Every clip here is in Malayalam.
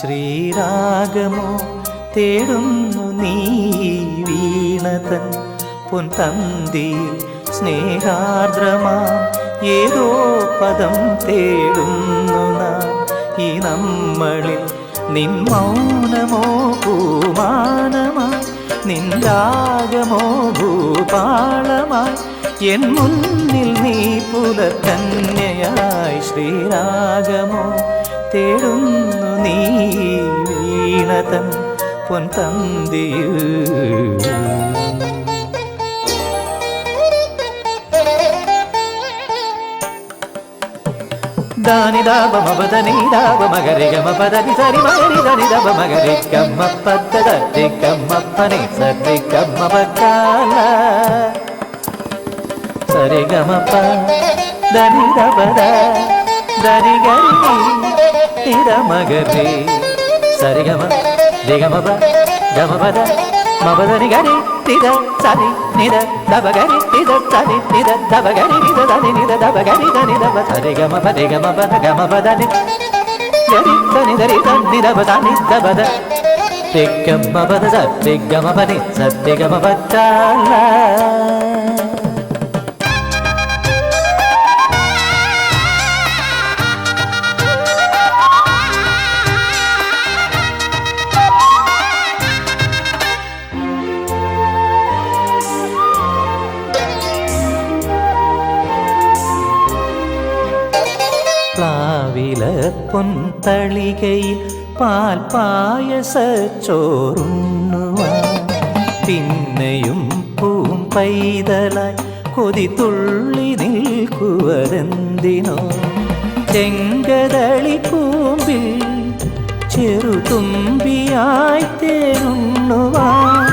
ശ്രീരാഗമോ തേടുന്നു നീ വീണതൻ പൊൻതന്തിയിൽ സ്നേഹാർദ്രമാ ഏതോ പദം തേടുന്നു നാം ഈ നമ്മളിൽ നിൻ മൗനമോ പൂമാനമായി നിൻ രാഗമോ ഭൂപാളമായി എൻ മുന്നിൽ നീ പുലർക്കന്യയായി ശ്രീരാഗമോ തേടുന്നു നീ വീണതൻ പൊൻതന്തിയിൽ ದಾನಿ ದಾಬ ಮಬದನಿ ದಾಬ ಮಗರಿ ಗಮ ಪದನಿ ಸರಿ ಮಗರಿ ಧನಿ ದಬ ಮಗರಿ ಗಮ್ಮ ಪದ್ದ ಧರಿ ಗಮ್ಮ ಪನಿ ಸರಿ ಗಮ್ಮ ಬಕಾಲ ಸರಿ ಗಮ ಪ ಧನಿ ದಬದ ಧನಿ ಗರಿ ನಿದ ಮಗರಿ ಸರಿ ಗಮ ದಿಗಮ ಬ ಗಮ ಪದ ಮಬದನಿ ಗರಿ ನಿದ ಸರಿ ನಿದ ದಬ ಗರಿ ನಿದ ಸರಿ ನಿದ ದಬ ಗರಿ ನಿದ ಧನಿ ನಿದ ದಬ ಗರಿ ಧನಿ ದಬ ಸರಿ ಗಮ ಪದಿ ಗಮ ಪದ ಗಮ ಪದನಿ ಗರಿ ಧನಿ ಧರಿ ಧನಿ ದಬ ಧನಿ ದಬದ ದಿಗಮ ಪದ ಸರಿ ಗಮ ಪನಿ ಸರಿ ಗಮ ಪದ್ದಾಲ പ്ലാവില പൊൻതളികയിൽ പാൽ പായസച്ചോറുണ്ണുവാൻ പിന്നെയും പൂം പൈതലായി കൊതി തുള്ളി നിൽക്കുവരെന്തിനോ ചെങ്കതളി പൂമ്പിൽ ചെറുതുമ്പിയായി തേനുണ്ണുവാൻ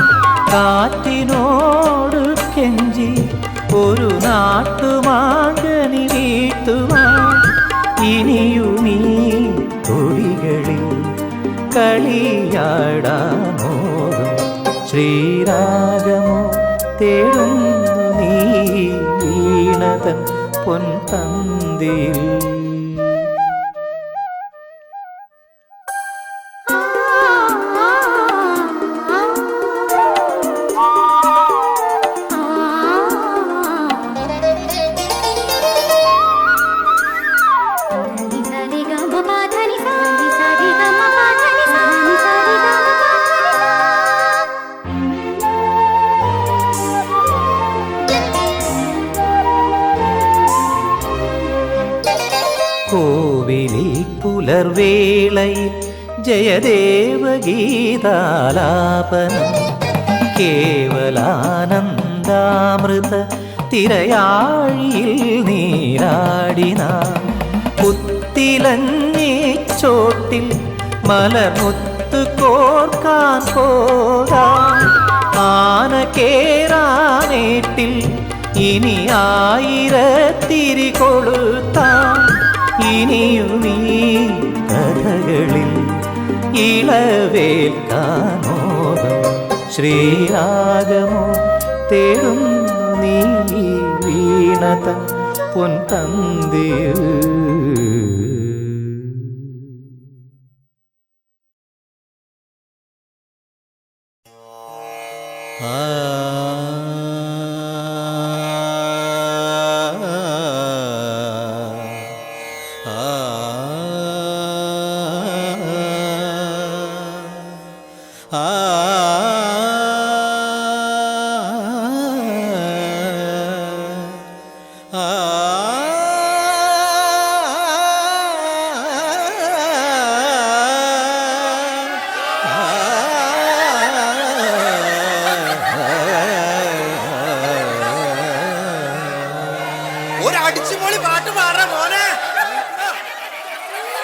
കാറ്റിനോട് കെഞ്ചി ഒരു നാട്ടുമാങ്കനി വീട്ടുവാൻ ഇനിയുമീ തൊടികളിൽ കളിയാടാമോതും ശ്രീരാഗമോ തേടുന്നു നീ വീണതൻ പൊൻതന്തിയിൽ കോവിലിൽ പുലർവേളയിൽ ജയദേവഗീതാലാപനം കേവലാനന്ദാമൃത തിരയാഴിയിൽ നീരാടിന പുത്തിലഞ്ഞിച്ചോട്ടിൽ മലമുത്ത് കോർക്കാൻ പോകാം ആന കേറാനേട്ടിൽ ഇനി ആയിരത്തിരി കൊളുത്താം ഇനിയുമീ കഥകളിൽ ഇളവേൽക്കാനോദം ശ്രീരാഗമോ തേടുന്നു നീ വീണതൻ പൊൻതന്തിയിൽ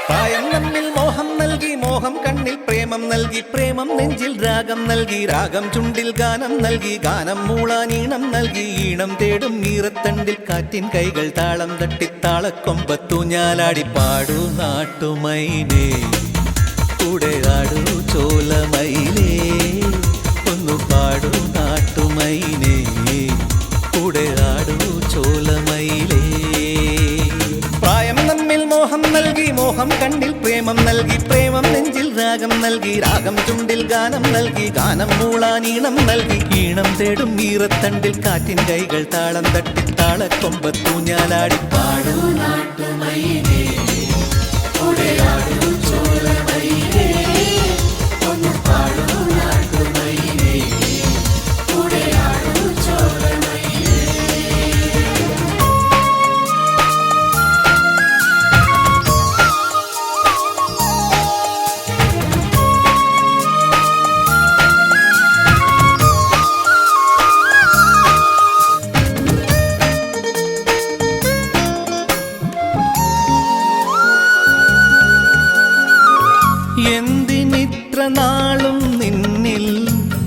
പ്രായം നമ്മിൽ മോഹം നൽകി മോഹം കണ്ണിൽ പ്രേമം നൽകി പ്രേമം നെഞ്ചിൽ രാഗം നൽകി രാഗം ചുണ്ടിൽ ഗാനം നൽകി ഗാനം മൂളാനീണം നൽകി ഈണം തേടും നീറത്തണ്ടിൽ കാറ്റിൻ കൈകൾ താളം തട്ടി താളക്കൊമ്പത്തു ഞാലാടി പാടൂ നാട്ടുമൈനേ കൂടെ ആടൂ ചോലമൈനേ ഒന്നു പാടൂ നാട്ടുമൈനേ കൂടെ ആടൂ ചോലമൈലേ പ്രായം നമ്മിൽ മോഹം നൽകി മോഹം കണ്ണിൽ പ്രേമം നൽകി പ്രേമം നെഞ്ചിൽ രാഗം രാഗം നൽകി രാഗം ചുണ്ടിൽ ഗാനം നൽകി ഗാനം മൂളാനീണം നൽകി ഈണം തേടും ഈറത്തണ്ടിൽ കാറ്റിൻ കൈകൾ താളം തട്ടി താളക്കൊമ്പത്തൂഞ്ഞാലാടി പാടൂ നാട്ടുമയിലേ ഉടയാടൂ ചോലമയിലേ ഒന്ന് പാടൂ നാട്ടുമയിലേ ഉടയാടൂ ചോലമയിലേ. എന്തിനിത്ര നാളും നിന്നിൽ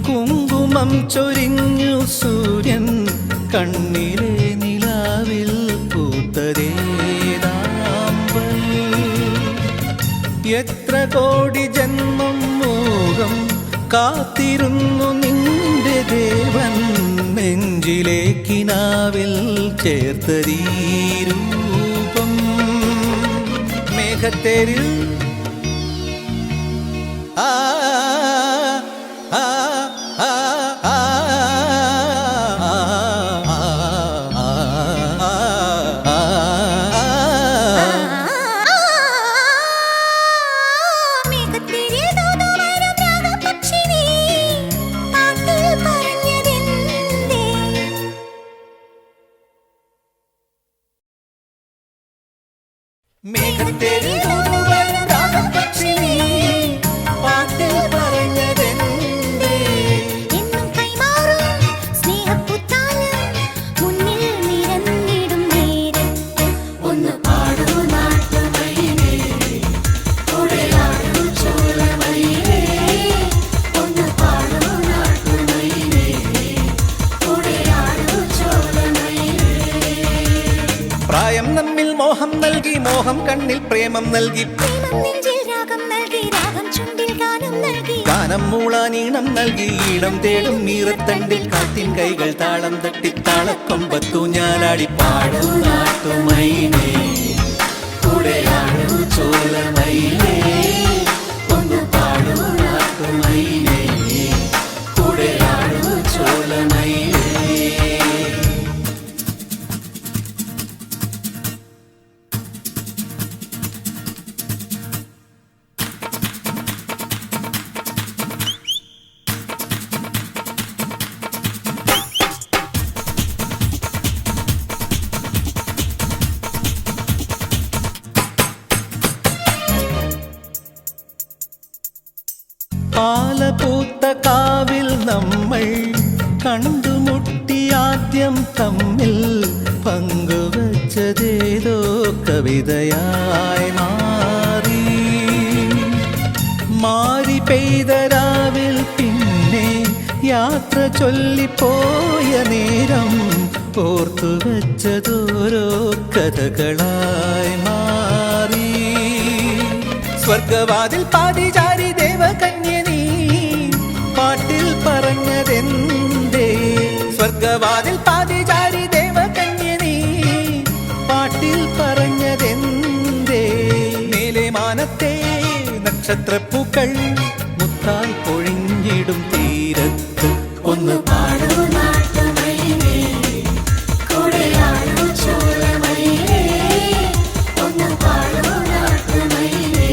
കുങ്കുമം ചൊരിഞ്ഞു സൂര്യൻ കണ്ണിലെ നിലാവിൽ പൂത്തതേതാമ്പൽ എത്ര കോടി ജന്മം മോഹം കാത്തിരുന്നു നിന്റെ ദേവൻ നെഞ്ചിലെ കിനാവിൽ ചേർത്തതീ രൂപം മേഘത്തേരിൽ ആ ആ ആ ആ മേഘത്തേരിൽ തൂതുവരും രാഗപക്ഷിണി പാട്ടിൽ പറഞ്ഞതെന്തേ എന്നും കൈമാറും സ്നേഹപ്പുത്താലം മുന്നിൽ നിരന്നിടും നേരത്ത് ഒന്ന് പാടൂ നാട്ടുമയിലേ ഉടയാടൂ ചോലമയിലേ ഒന്ന് പാടൂ നാട്ടുമയിലേ ഉടയാടൂ ചോലമയിലേ. പ്രായം നമ്മിൽ മോഹം നൽകി മോഹം കണ്ണിൽ പ്രേമം നൽകി പ്രേമം നെഞ്ചിൽ രാഗം നൽകി രാഗം ചുണ്ടിൽ ഗാനം നൽകി ഗാനം മൂളാനീണം നൽകി ഈണം തേടും മീറത്തണ്ടിൽ കാറ്റിൻ കൈകൾ താളം തട്ടി താളക്കൊമ്പത്തൂഞ്ഞാലാടി പാടൂ നാട്ടുമയിലേ ഉടയാടൂ ചോലമയിലേ ഒന്ന് പാടൂ നാട്ടുമയിലേ ഉടയാടൂ ചോലമയിലേ. പാലപൂത്ത കാവിൽ നമ്മൾ കണ്ടുമുട്ടി ആദ്യം തമ്മിൽ പങ്കുവച്ചതേതോ കവിതയായി മാറി മാറി പെയ്ത രാവിൽ പിന്നെ യാത്ര ചൊല്ലിപ്പോയ നേരം ഓർത്തുവച്ചതോരോ കഥകളായി മാറി സ്വർഗവാതിൽ പാതിചാരി ദേവകന്യ നീ പാട്ടിൽ പറഞ്ഞതെന്തേ സ്വർഗവാതിൽ പാതിചാരി ദേവകന്യ നീ പാട്ടിൽ പറഞ്ഞതെന്തേ മേലെ മാനത്തെ നക്ഷത്രപ്പൂക്കൾ മുത്തായി പൊഴിഞ്ഞിടും തീരത്ത് ഒന്ന് പാടൂ നാട്ടുമയിലേ ഉടയാടൂ ചോലമയിലേ ഒന്ന് പാടൂ നാട്ടുമയിലേ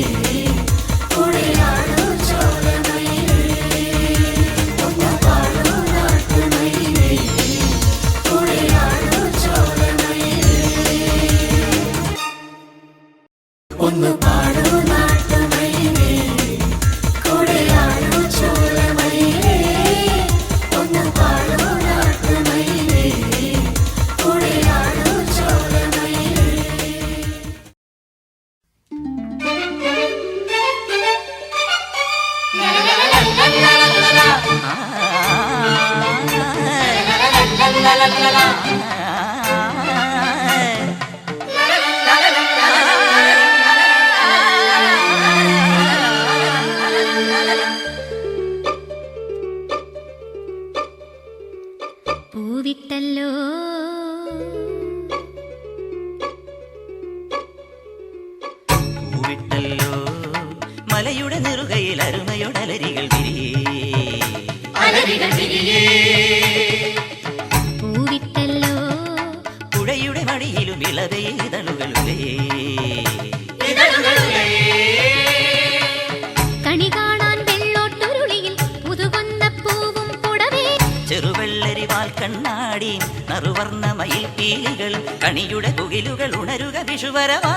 ഉടയാടൂ ചോലമയിലേ ഒന്ന് പാടൂ നാട്ടുമയിലേ ഉടയാടൂ ചോലമയിലേ ഒന്ന് പാടൂ നാട്ടുമയിലേ ഉടയാടൂ ചോലമയിലേ ഒന്ന് പാടൂ നാട്ടുമയിലേ ഉടയാടൂ ചോലമയിലേ. പൂവിട്ടല്ലോ പൂവിട്ടല്ലോ മലയുടെ നെറുകയിൽ അരുമയോടലരികൾ വിരിയേ പൂവിട്ടല്ലോ പുഴയുടെ മടിയിലും ഇളവെയ്തളുകളുലേ കണി കാണാൻ വെള്ളോട്ടുരുളിയിൽ പുതുകൊന്ന പൂവും പുടവേ ചെറുവെള്ളരി വാൽ കണ്ണാടി നറുവർണ്ണ മയിൽ പീലികളും കണിയുടെ കുകിലുകൾ ഉണരുക വിഷുവരവാ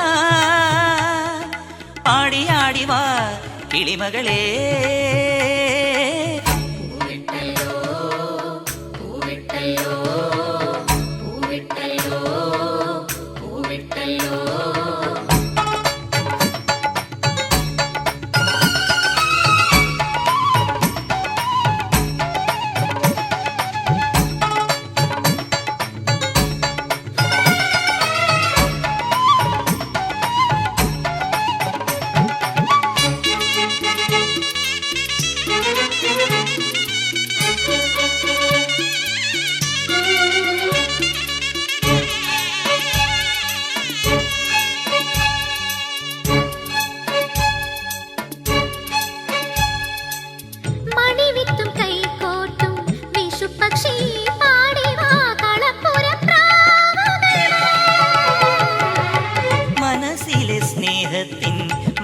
പാടിയാടി വാ കിളിമകളേ മണിവിത്തും കൈകോട്ടും വിഷുപക്ഷി പാടി വാ കളപ്പുരപ്രാവുകൾ മനസ്സിലെ സ്നേഹത്തിൻ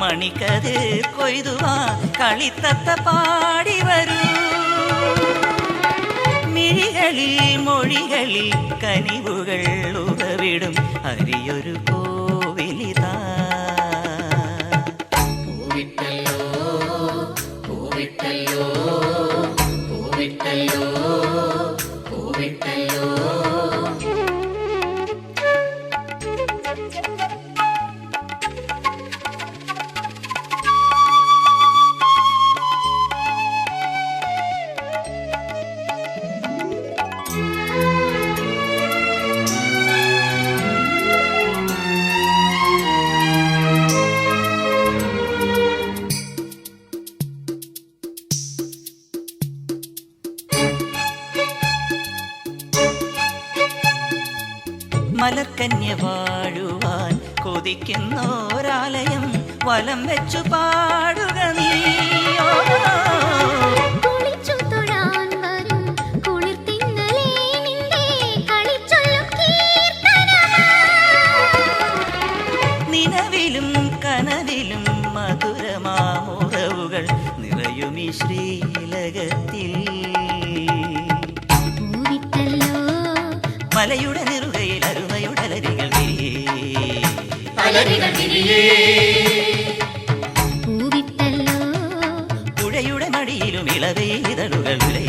മണിക്കത് കൊയ്തുവാ കളിത്തത്ത പാടി വരൂ മിഴികളിൽ മൊഴികളിൽ കനിവുകൾ ഉറവിടും അരിയൊരു കോവിലിതാ മലക്കന്യ വാഴുവാൻ കൊതിക്കുന്നോരാലയം വലം വെച്ചു പാടുക നീയോ കുളിച്ചു തൊഴാൻ വരും കുളിർത്തിന്നലേ നിന്റെ കളിച്ചൊല്ലും കീർത്തനമാ നിലവിലും കനവിലും മധുരമാമുറവുകൾ നിറയുമീ ശ്രീലകത്തിൽ പൂവിട്ടല്ലോ മലയുടെ നെറുകയിൽ അരുമയുടലരികൾ പൂവിട്ടല്ലോ പുഴയുടെ മടിയിലും ഇളവെയ്തളുകളുലേ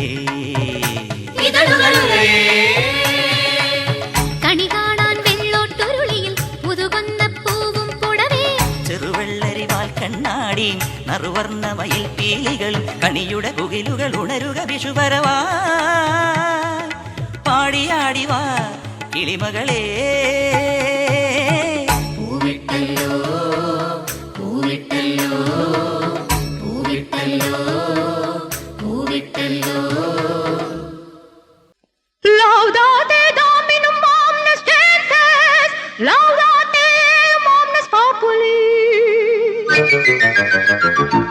കണി കാണാൻ വെള്ളോട്ടുരുളിയിൽ പുതുകൊന്ന പൂവും പുടവേ ചെറുവെള്ളരി വാൽ കണ്ണാടി നറുവർണ്ണ മയിൽ പീലികളും കണിയുടെ കുകിലുകൾ ഉണരുക വിഷുവരവാ പാടിയാടി വാ കിളിമകളേ Laudate Dominum omnes gentes, laudate omnes populi.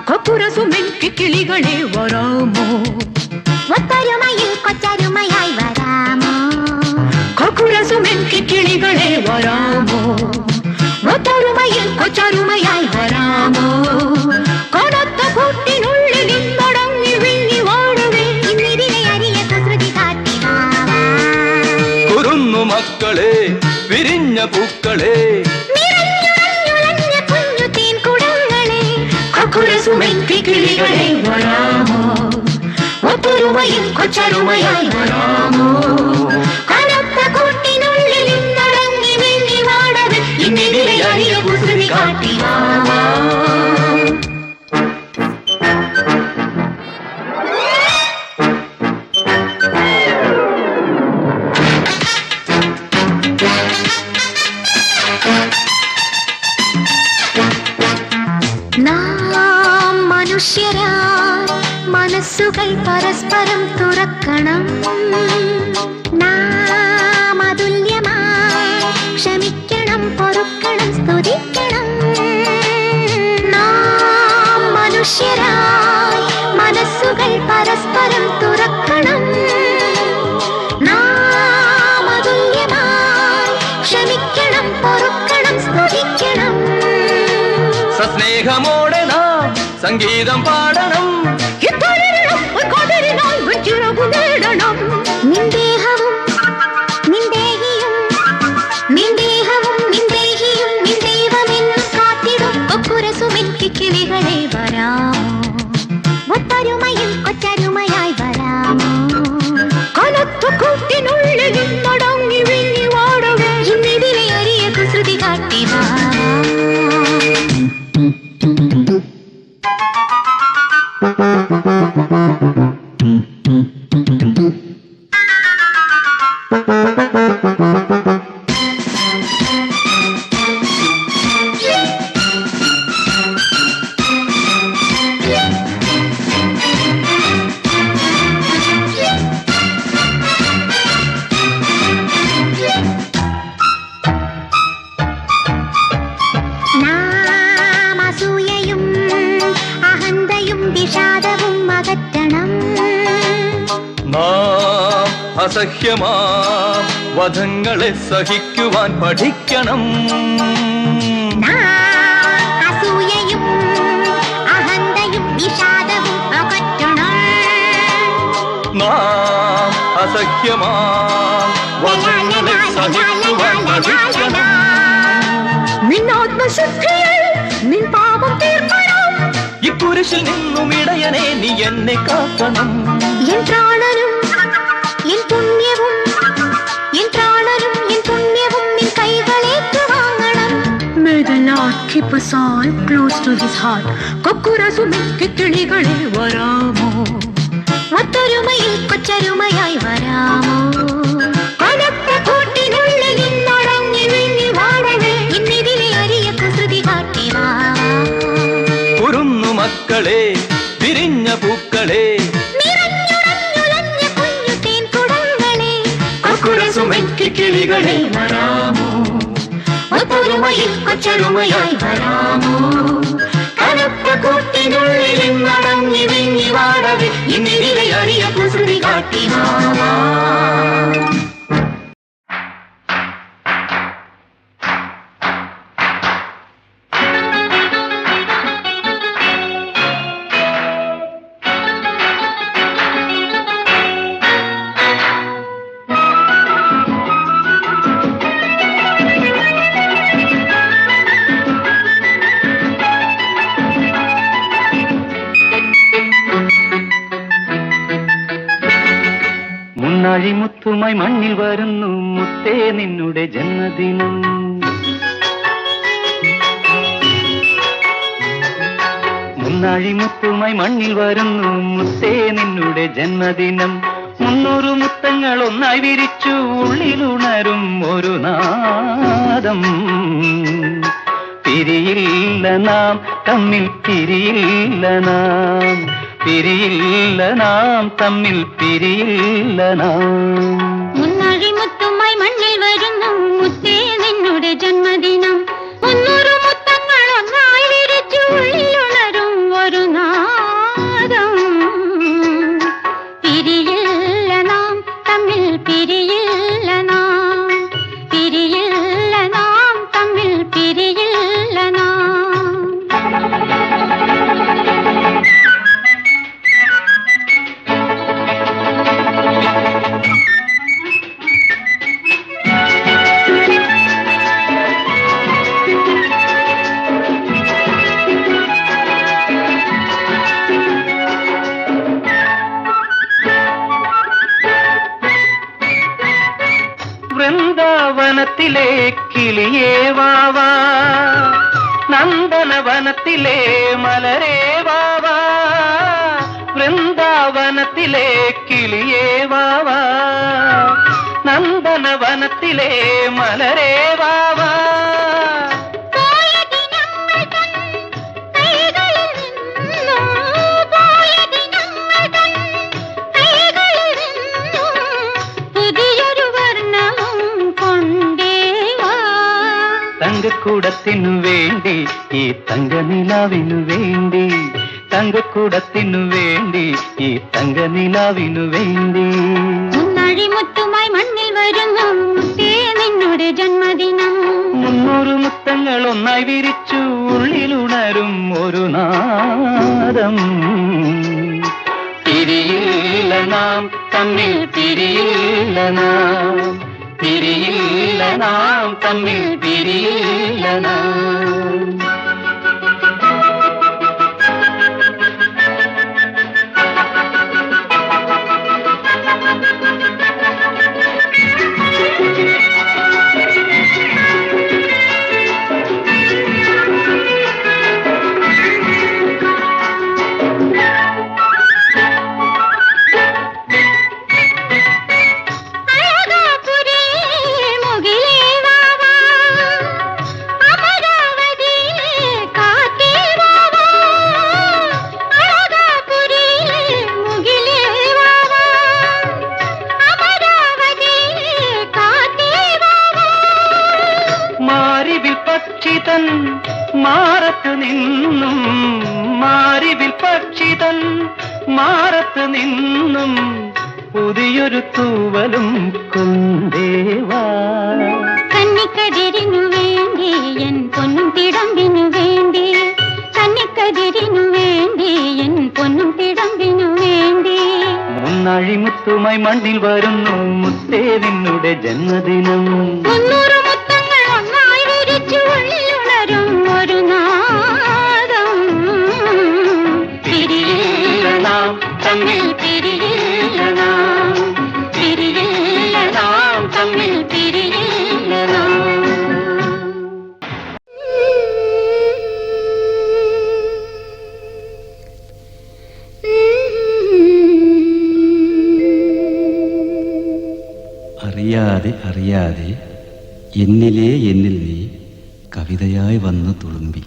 കൊക്കുരസുമെൻ കിക്കിളികളെ വരാമോ ഒത്തൊരുമയിൽ കൊച്ചരുമയായി വരാമോ കൊക്കുരസുമെൻ കിക്കിളികളെ വരാമോ ഒത്തൊരുമയിൽ കൊച്ചരുമയായി വരാമോ കൊണത്ത കൂട്ടിനുള്ളിൽ നിന്നടങ്ങി വിങ്ങി വാഴവേ ഇന്നിതിനെ അരിയ കുസൃതി കാട്ടി കുറുന്നു മക്കളെ വിരിഞ്ഞ പൂക്കളെ നിറഞ്ഞുളഞ്ഞുളഞ്ഞ കുഞ്ഞു തേൻ കുടങ്ങളെ കൊക്കുരസുമെൻ കിക്കിളികളെ വരാമോ ഒത്തൊരുമയിൽ കൊച്ചരുമയായി വരാമോ കനത്ത കൂട്ടിനുള്ളിൽ നിന്നടങ്ങി വിങ്ങി വാഴവേ ഇന്നിതിനെ അരിയ കുസൃതി കാട്ടി വാവാ നാം മനുഷ്യരായി മനസ്സുകൾ പരസ്പരം തുറക്കണം നാം അതുല്യമായി ക്ഷമിക്കണം പൊറുക്കണം സ്തുതിക്കണം നാം മനസ്സുകൾ പരസ്പരം തുറക്കണം. നാമതുല്യമായി ക്ഷമിക്കണം, പൊറുക്കണം, സ്തുതിക്കണം. സസ്നേഹമോടെ നാം സംഗീതം പാടണം. നിന്ദേഹവും നിന്ദേഹിയും നിന്ദേഹവും നിന്ദേഹിയും നിന്ദേവമെന്നും കാത്തിടും കൊക്കുരസുമെനിക്ക് കിളികളെ വരാമോ, ഒത്തൊരുമയിൽ കൊച്ചരുമയായി വരാമോ. കനത്തു കൂട്ടിനുള്ളിൽ മടങ്ങി വിങ്ങി വാടവേ ഇന്നിതിലെ അരിയ കുസൃതി കാട്ടി വാ. നാമസൂയയും അഹന്തയും വിഷാദവും അകറ്റണം. നാം അസഹ്യമാം വധങ്ങളെ സഹിക്കുവാൻ പഠിക്കണം. അസൂയയും അഹന്തയും വിഷാദവും അകറ്റണം. നാം അസഹ്യമാം വധങ്ങളെ സഹിക്കുവാൻ പഠിക്കണം. നിന്നാത്മശുദ്ധിയിൽ നിൻ പാപം തീർക്കണം. ഇക്കുരിശിൽ നിന്നും ഇടയനെ നീ എന്നെ കാക്കണം. എൻ പ്രാണനും എൻ പുണ്യവും എൻ പ്രാണനും എൻ പുണ്യവും നിൻ കൈകളേക്ക് വാങ്ങണം. May the Lord keep us all close to his heart. കൊക്കുരസുമെനിക്ക് കിളികളെ വരാമോ, ഒത്തൊരുമയിൽ കൊച്ചരുമയായി വരാമോ. കനത്ത കൂട്ടിനുള്ളിൽ നിന്നടങ്ങി വിങ്ങി വാടവേ ഇന്നിതിലെ അരിയ കുസൃതി കാട്ടി വാ. കുരുന്നു മക്കളെ, വിരിഞ്ഞ പൂക്കളെ, നിറഞ്ഞുടഞ്ഞുലഞ്ഞ കുഞ്ഞു തേൻകുടങ്ങളെ, കൊക്കുരസുമെനിക്ക് കിളികളെ വരാമോ, ഒത്തൊരുമയിൽ കൊച്ചരുമയായി വരാമോ. കനത്ത കൂട്ടിനുള്ളിൽ നിന്നടങ്ങി വിങ്ങി വാടവേ ഇന്നിതിലെ അരിയ കുസൃതി കാട്ടി വാ. മുത്തുമായി മണ്ണിൽ വരുന്നു മുത്തേ നിന്നുടെ ജന്മദിനം. മുത്തുമായി മണ്ണിൽ വരുന്നു മുത്തേ നിന്നുടെ ജന്മദിനം. 300 മുത്തങ്ങൾ ഒന്നായി വിരിച്ചു ഉള്ളിലുണരും ഒരു നാദം. പിരിയില്ല നാം തമ്മിൽ, പിരിയില്ല നാം, പിരിയില്ല നാം തമ്മിൽ, പിരിയില്ല നാം. മുത്തുമായി മണ്ണിൽ വരുന്നു മുത്തേ നിന്നുടെ ജന്മദിനം. 300 മുത്തങ്ങൾ ഒന്നായി വിരിച്ചു ഉള്ളിലുണരും ഒരു നാദം. പിരിയില്ല നാം തമ്മിൽ, പിരിയില്ല നാം, പിരിയില്ല നാം തമ്മിൽ, പിരിയില്ല നാം. വൃന്ദാവനത്തിലെ കിളിയേ വാവാ, നന്ദനവനത്തിലെ മലരേ വാവാ. വൃന്ദാവനത്തിലെ കിളിയേ വാവാ, നന്ദനവനത്തിലെ മലരേ വാവാ. തങ്കക്കൂടത്തിനു വേണ്ടി, ഈ തങ്കനിലാവിനു വേണ്ടി, തങ്കക്കുടത്തിനു വേണ്ടി ഈ തങ്ക നിലാവിനു വേണ്ടി മുത്തുമായി മണ്ണിൽ വരുന്നു മുത്തേ നിന്നുടെ ജന്മദിനം 300 മുത്തങ്ങൾ ഒന്നായി വിരിച്ചു ഉള്ളിലുണരും ഒരു നാദം പിരിയില്ല നാം തമ്മിൽ പിരിയില്ല നാം പിരിയില്ല നാം തമ്മിൽ പിരിയില്ല നാം മാറത്ത് നിന്നും മാരിവിൽ പക്ഷിതൻ മാറത്ത് നിന്നും പുതിയൊരു തൂവലും കൊണ്ടേവാ കന്നിക്കതിരിനു വേണ്ടി എൻ പൊന്നും തിടമ്പിനു വേണ്ടി കന്നിക്കതിരിനു വേണ്ടി എൻ പൊന്നും തിടമ്പിനു വേണ്ടി മുന്നാഴിമുത്തുമായി മണ്ണിൽ വരുന്നു മുത്തേ നിന്നുടെ ജന്മദിനം 300 മുത്തങ്ങൾ ഒന്നായി വിരിച്ചു ഉള്ളിലുണരും ഒരു നാദം പിരിയില്ല നാം തമ്മിൽ പിരിയില്ല നാം പിരിയില്ല നാം തമ്മിൽ പിരിയില്ല നാം അറിയാതെ അറിയാതെ എന്നിൽ നീ കവിതയായി വന്നു തുളുമ്പി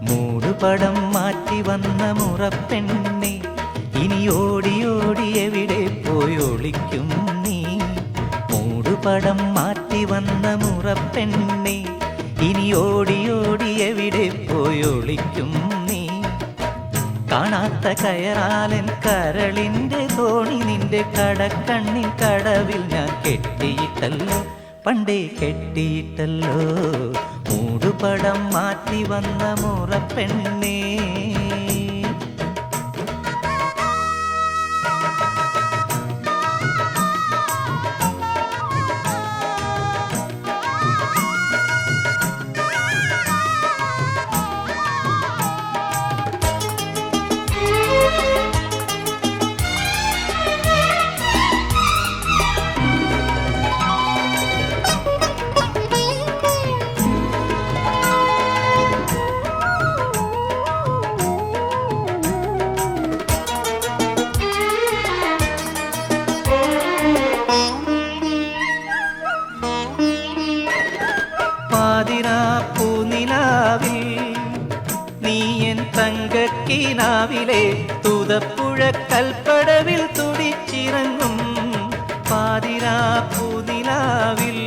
മൂടുപടം മാറ്റി വന്ന മുറപ്പെണ്ണെ ഇനി ഓടി ഓടി എവിടെ പോയി ഒളിക്കും നീ മൂടുപടം മാറ്റി വന്ന മുറപ്പെണ്ണെ ഇനി ഓടി ഓടി എവിടെ പോയി ഒളിക്കും നീ കാണാത്ത കയറാലൻ കരളിന്റെ തോണി നിന്റെ കടക്കണ്ണിൻ കടവിൽ ഞാൻ കെട്ടിയിട്ടല്ലോ പണ്ടേ കെട്ടിയിട്ടല്ലോ മൂടുപടം മാറ്റി വന്ന മുറപ്പെണ്ണേ പൂനിലാവിൽ നീ എൻ തങ്കക്കിനാവിലെ തുതപ്പുഴ കൽപ്പടവിൽ തുടിച്ചിറങ്ങും പാതിരാ പൂനിലാവിൽ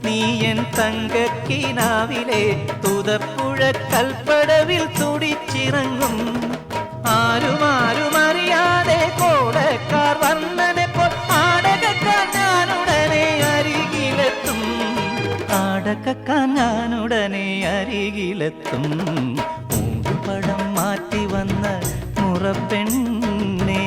നീ എൻ തങ്കക്കിനാവിലെ തുതപ്പുഴ കൽപ്പടവിൽ തുടിച്ചിറങ്ങും ആരും അറിയാതെ കോടക്കാർ വന്നനെപ്പോൾ ആടകക്കാൻ ഞാനുടനെ അരികിലെത്തും ആടകക്കാൻ ഞാനുടനെ അരികിലെത്തും മൂടുപടം മാറ്റി വന്ന മുറപ്പെണ്ണേ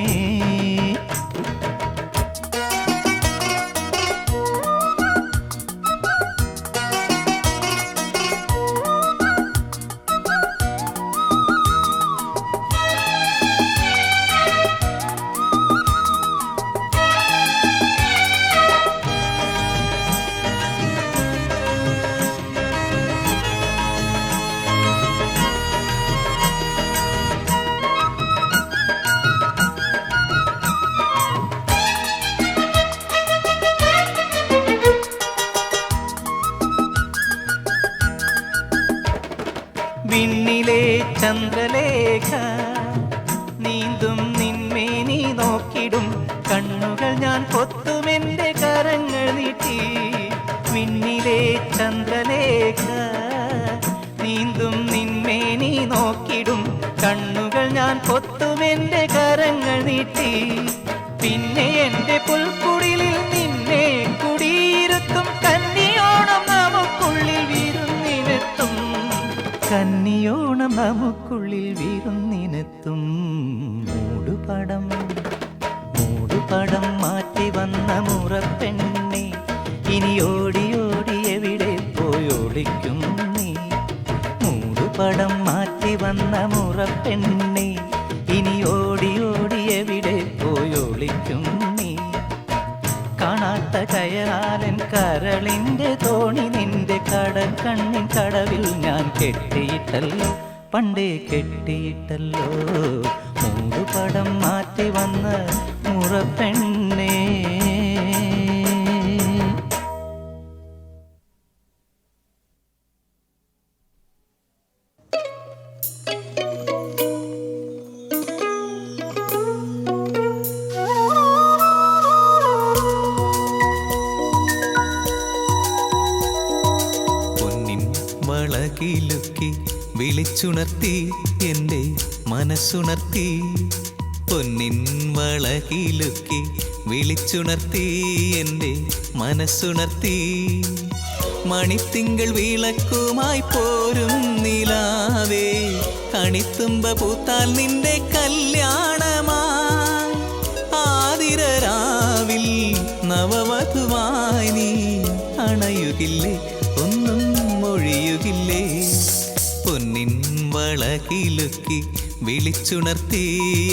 വിണ്ണിലെ ചന്ദ്രലേഖ നീന്തും നിന്മേനി നോക്കിടും കണ്ണുകൾ ഞാൻ പൊത്തുമെന്റെ കരങ്ങൾ നീട്ടി വിണ്ണിലെ ചന്ദ്രലേഖ നീന്തും നിന്മേനി നോക്കിടും കണ്ണുകൾ ഞാൻ പൊത്തുമെന്റെ കരങ്ങൾ നീട്ടി പിന്നെ എന്റെ പുൽക്കുടിലിൽ നിന്നെ കുടിയിരുത്തും കന്നിയോണം നമുക്കുള്ളിൽ വിരുന്നിനെത്തും കന്നിയോണം നമുക്കുള്ളിൽ വിരുന്നിനെത്തും മൂടുപടം മാറ്റി വന്ന മുറപ്പെണ്ണെ ഇനി ഓടി എവിടെ പോയൊളിക്കും നീ മൂടുപടം മാറ്റി വന്ന മുറപ്പെണ്ണെ ഇനി ഓടി എവിടെ പോയൊളിക്കും നീ കാണാത്ത കയറാലൻ കരളിന്റെ തോണി നിന്റെ കടക്കണ്ണിൻ കടവിൽ ഞാൻ കെട്ടിയിട്ടല്ലോ പണ്ടേ കെട്ടിയിട്ടല്ലോ മൂടുപടം മാറ്റി വന്ന മുറപ്പെണ്ണേ വളകിലുക്കി വിളിച്ചുണർത്തി എൻ്റെ മനസ്സുണർത്തി പൊന്നിൻ വളകിലുക്കി വിളിച്ചുണർത്തി എൻ്റെ മനസ്സുണർത്തി മണിത്തിങ്കൾ വിളക്കുമായി പോരും നിലാവേ കണിത്തുമ്പ പൂത്താൽ നിന്റെ കല്യാണമായി ആതിരരാവിൽ നവവധുവായി നീ അണയുകില്ലേ ഒന്നും മൊഴിയുകില്ലേ പൊന്നിൻ വളകിലുക്കി വിളിച്ചുണർത്തി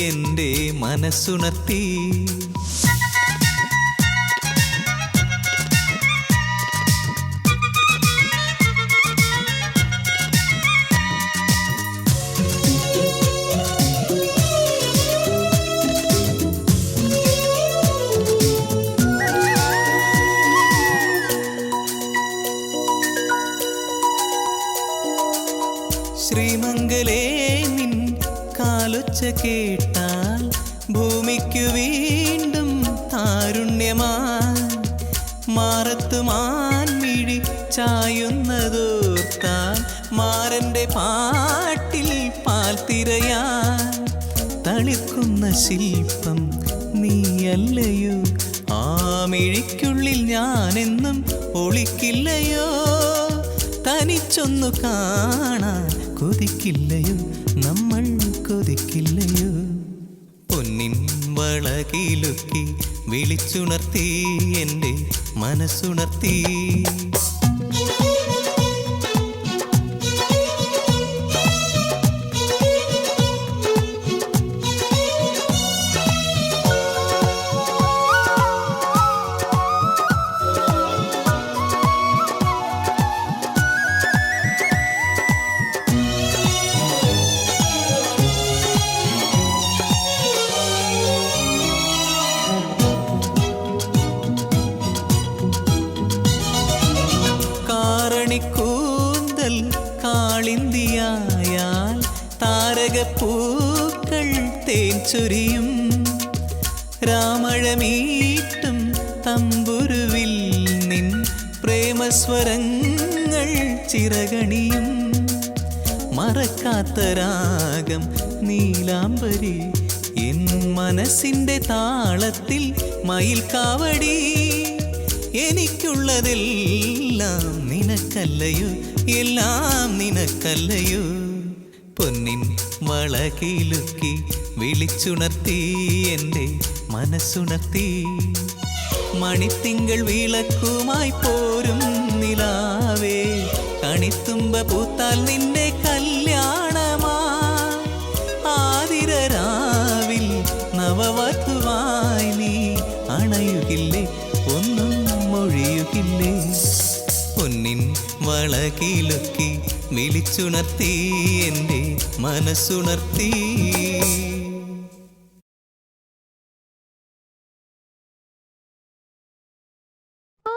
എൻ്റെ മനസ്സുണർത്തി ശ്രീമംഗലേ നിൻ കാലൊച്ച കേട്ടാൽ ഭൂമിക്കു വീണ്ടും താരുണ്യമായി മാറത്തുമാൻ മിഴി ചായുന്നതോർത്താൽ മാരന്റെ പാട്ടിൽ പാൽ തിരയാൻ തളിർക്കുന്ന ശില്പം നീയല്ലയോ ആ മിഴിക്കുള്ളിൽ ഞാനെന്നും ഒളിക്കില്ലയോ തനിച്ചൊന്നു കാണാൻ കൊതിക്കില്ലയോ നമ്മൾ കൊതിക്കില്ലയോ പൊന്നിൻ വളകിലുക്കി വിളിച്ചുണർത്തി എൻ്റെ മനസ്സുണർത്തി കാളിന്തിയായാൽ താരകപ്പൂക്കൾ തേൻ ചൊരിയും. രാമഴമീട്ടും തമ്പുരുവിൽ നിൻ പ്രേമസ്വരങ്ങൾ ചിറകണിയും. മറക്കാത്ത രാഗം നീലാംബരി എൻ മനസ്സിൻ്റെ താളത്തിൽ മയിൽക്കാവടി. എനിക്കുള്ളതെല്ലാം നിനക്കല്ലയോ, എല്ലാം നിനക്കല്ലയോ. പൊന്നിൻ വളകിലുക്കി വിളിച്ചുണർത്തി എൻ്റെ മനസ്സുണർത്തി. മണിത്തിങ്കൾ വിളക്കുമായി പോരും നിലാവേ, കണിത്തുമ്പ പൂത്താൽ നിന്റെ കല്യാണമായി. ആതിരരാവിൽ നവവധുവായി നീ അണയുകില്ലേ, ഒന്നും മൊഴിയുകില്ലേ. പൊന്നിൻ വളകിലുക്കി വിളിച്ചുണർത്തി എൻ്റെ മനസ്സുണർത്തി. Ooh.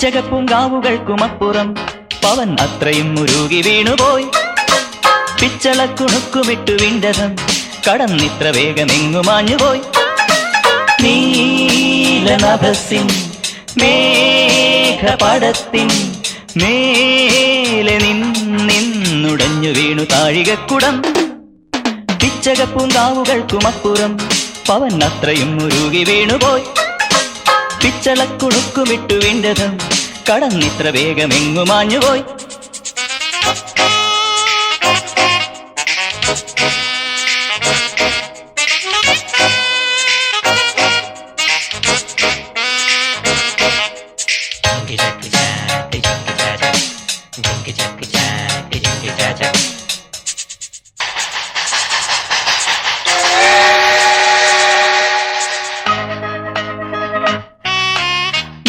പിച്ചകപ്പൂങ്കാവുകൾക്കുമപ്പുറം പവൻ അത്രയും മുരുകി വീണുപോയി. പിച്ചളക്കുണുക്കുമിട്ടു വിണ്ടതം കടന്നിത്ര വേഗമെങ്ങുമാഞ്ഞുപോയി. നീലനഭസിൻ മേഘപടത്തിൻ മേലെ നിന്നുടഞ്ഞു വീണു താഴികക്കുടം. പിച്ചകപ്പൂങ്കാവുകൾക്കുമപ്പുറം പവൻ അത്രയും മുരുകി വീണുപോയി. പിച്ചളക്കുണുക്കുമിട്ടു വിണ്ടതം കടന്നിത്ര വേഗമെങ്ങുമാഞ്ഞുപോയി.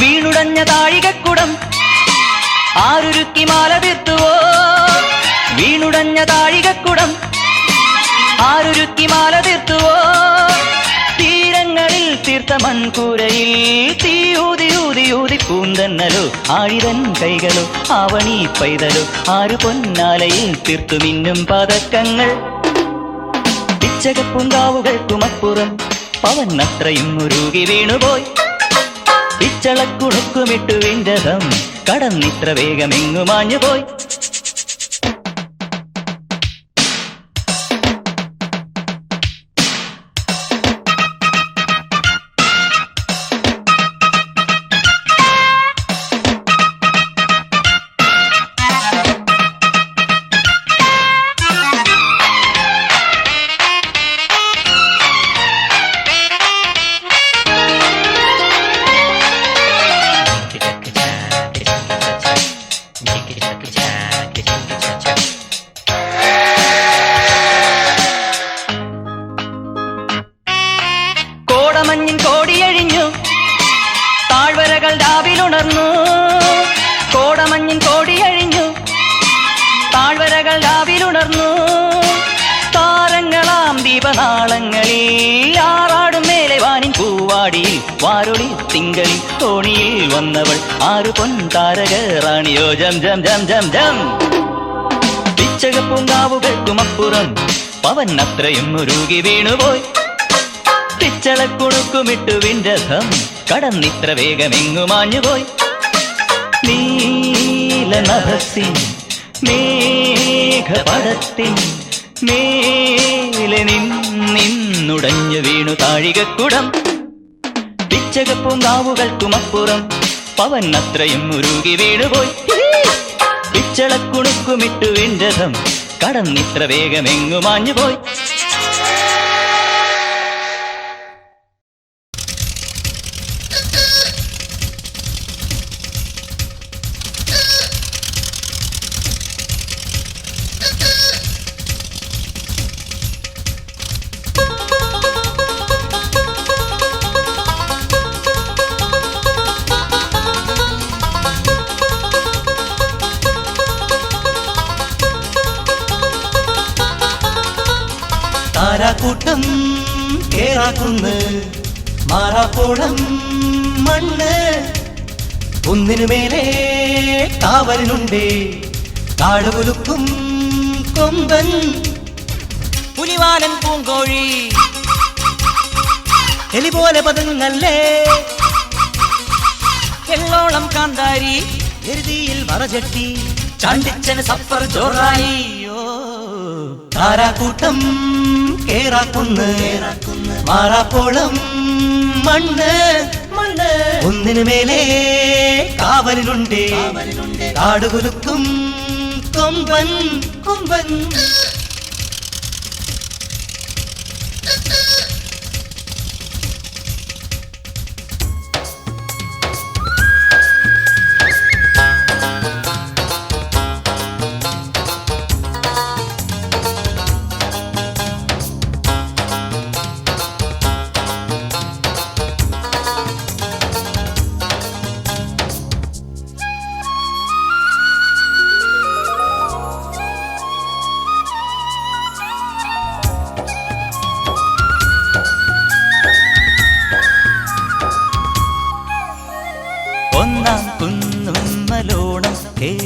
വീണുടഞ്ഞ താഴികക്കുടം ആരുരുക്കി മാല തീർത്തുവോ? വീണുടഞ്ഞ താഴികക്കുടം ആരുരുക്കി മാല തീർത്തുവോ? തീരങ്ങളിൽ തീർത്ത മൺകൂരയിൽ തീയൂതി ഊതി ഊതി പൂന്തന്നലോ ആഴിതൻ കൈകളോ ആവണി പൈതലോ ആരു പൊന്നാലയിൽ തീർത്തു മിന്നും പതക്കങ്ങൾ. പിച്ചകപ്പൂങ്കാവുകൾക്കുമപ്പുറം പവൻ അത്രയും മുരുകി വീണുപോയി. പിച്ചളക്കുണുക്കുമിട്ടു വിണ്ടതം കടന്നിത്ര വേഗമെങ്ങുമാഞ്ഞുപോയി. കോടമഞ്ഞിൻ കോടിയഴിഞ്ഞു താഴ്വരകൾ രാവിലുണർന്നു. കോടമഞ്ഞിൻ കോടിയഴിഞ്ഞു താഴ്വരകൾ രാവിലുണർന്നു. താരങ്ങളാം ദീപനാളങ്ങളിൽ ആറാടും മേലെ വാനിൻ പൂവാടിയിൽ വാരൊളി തിങ്കളിൽ തോണിയിൽ വന്നവൾ ആരു പൊൻതാരക റാണിയോ ജം ജം ജം ജം ജം. പിച്ചകപ്പൂങ്കാവുകൾക്കുമപ്പുറം പവൻ അത്രയും മുരുകി വീണുപോയി. പിച്ചളക്കുണുക്കുമിട്ടു വിണ്ടതം കടന്നിത്ര വേഗമെങ്ങുമാഞ്ഞുപോയി. നീലനഭസിൻ മേഘപടത്തിൻ മേലെ നിന്നുടഞ്ഞു വീണു താഴികക്കുടം. പിച്ചകപ്പൂങ്കാവുകൾക്കുമപ്പുറം പവൻ അത്രയും മുരുകി വീണുപോയി. പിച്ചളക്കുണുക്കുമിട്ടു വിണ്ടതം കടന്നിത്ര വേഗമെങ്ങുമാഞ്ഞുപോയി. താരാക്കൂട്ടം കേറാക്കുന്ന് മാറാപ്പോളം മണ്ണ് ഒന്നിനു മേലെ കാവലിനുണ്ടേ കാടുകുലുക്കും കൊമ്പൻ. പുലിവാലൻ പൂങ്കോഴി എലി പോലെ പതുങ്ങല്ലേ എള്ളോളം കാന്താരി എരുതിയിൽ മറചട്ടി ചാണ്ടിച്ചന് സഫർ ജോറായി. താരാക്കൂട്ടം കേറാക്കുന്ന് മാറാപ്പോളം മണ്ണ് ഒന്നിനു മേലെ കാവലിനുണ്ടേ കാടുകുലുക്കും കൊമ്പൻ കൊമ്പൻ.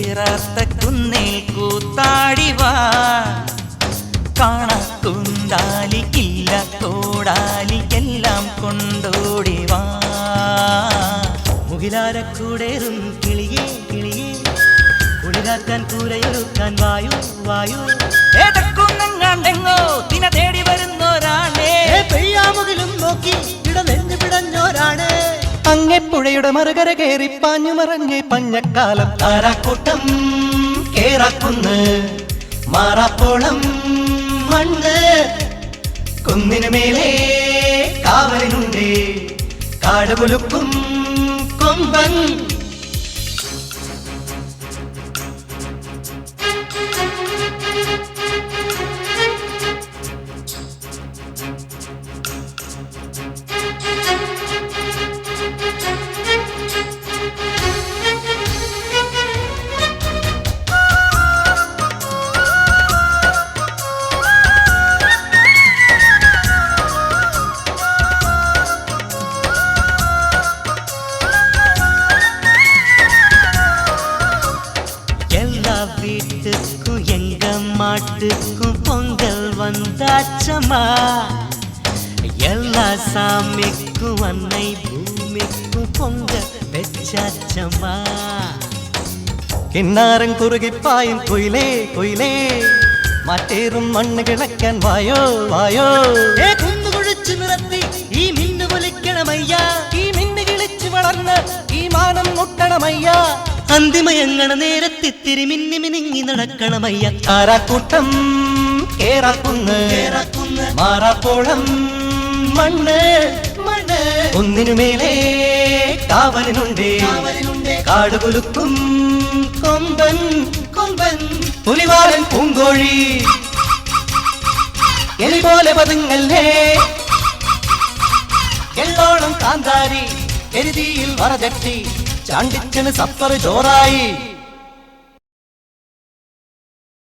ഈറാത്ത കുന്നിൽ കൂത്താടിവാ കാണാക്കുണ്ടാലി ഇല്ല കോടാലി എല്ലാം കൊണ്ടോടിവാ മുകിലാരക്കൂടേറും കിളിയേ കിളിയേ കുളിരാക്കാൻ കൂരയൊരുക്കാൻ വായു വായു ഏതക്കുന്നെങ്ങാണ്ടെങ്ങോ തിന തേടി വരുന്നോരാണേ പെയ്യാമുകിലും നോക്കി ഇടനെഞ്ഞു പിടഞ്ഞോരാണ് അങ്ങെപ്പുഴയുടെ മറുകര കയറി പാഞ്ഞു മറഞ്ഞേ പഞ്ഞക്കാലം താരാക്കൂട്ടം കേറാക്കുന്ന് മാറാപ്പോളം മണ്ണ് കുന്നിനു മേലെ കാവലിനുണ്ടേ കാടുകുലുക്കും കൊമ്പൻ வீட்டுக்கும் எங்க மாட்டுக்கும் பொங்கல் வந்தாச்சம்மா எல்லா சாமிக்கும் அன்னை பூமிக்கும் பொங்கல் வெச்சாச்சம்மா കിന്നാരം കുറുകിപ്പായും കുയിലേ കുയിലേ മാറ്റേറും മണ്ണ് കിളക്കാൻ വായോ വായോ കുന്നുകുഴിച്ചു നിറത്തി ഈ മിന്നു പൊലിക്കണമയ്യ ഈ മിന്നു കിളിച്ചു വളർന്ന് ഈ മാനം മുട്ടണമയ്യ അന്തിമയങ്ങണ നേരത്തിത്തിരി മിന്നി മിനിങ്ങി നടക്കണമയ്യ താരാക്കൂട്ടം കേറാക്കുന്ന് മാറാപ്പോളം മണ്ണ് മണ്ണ് ഒന്നിനുമേലെ കാവലിനുണ്ടേ കാടുകുലുക്കും കൊമ്പൻ കൊമ്പൻ പുലിവാലൻ പൂങ്കോഴി എലി പോലെ പതുങ്ങല്ലേ എള്ളോളം കാന്താരി എരുതിയിൽ വറചട്ടി ചാണ്ടിച്ചന് സപ്പറ് ചോറായി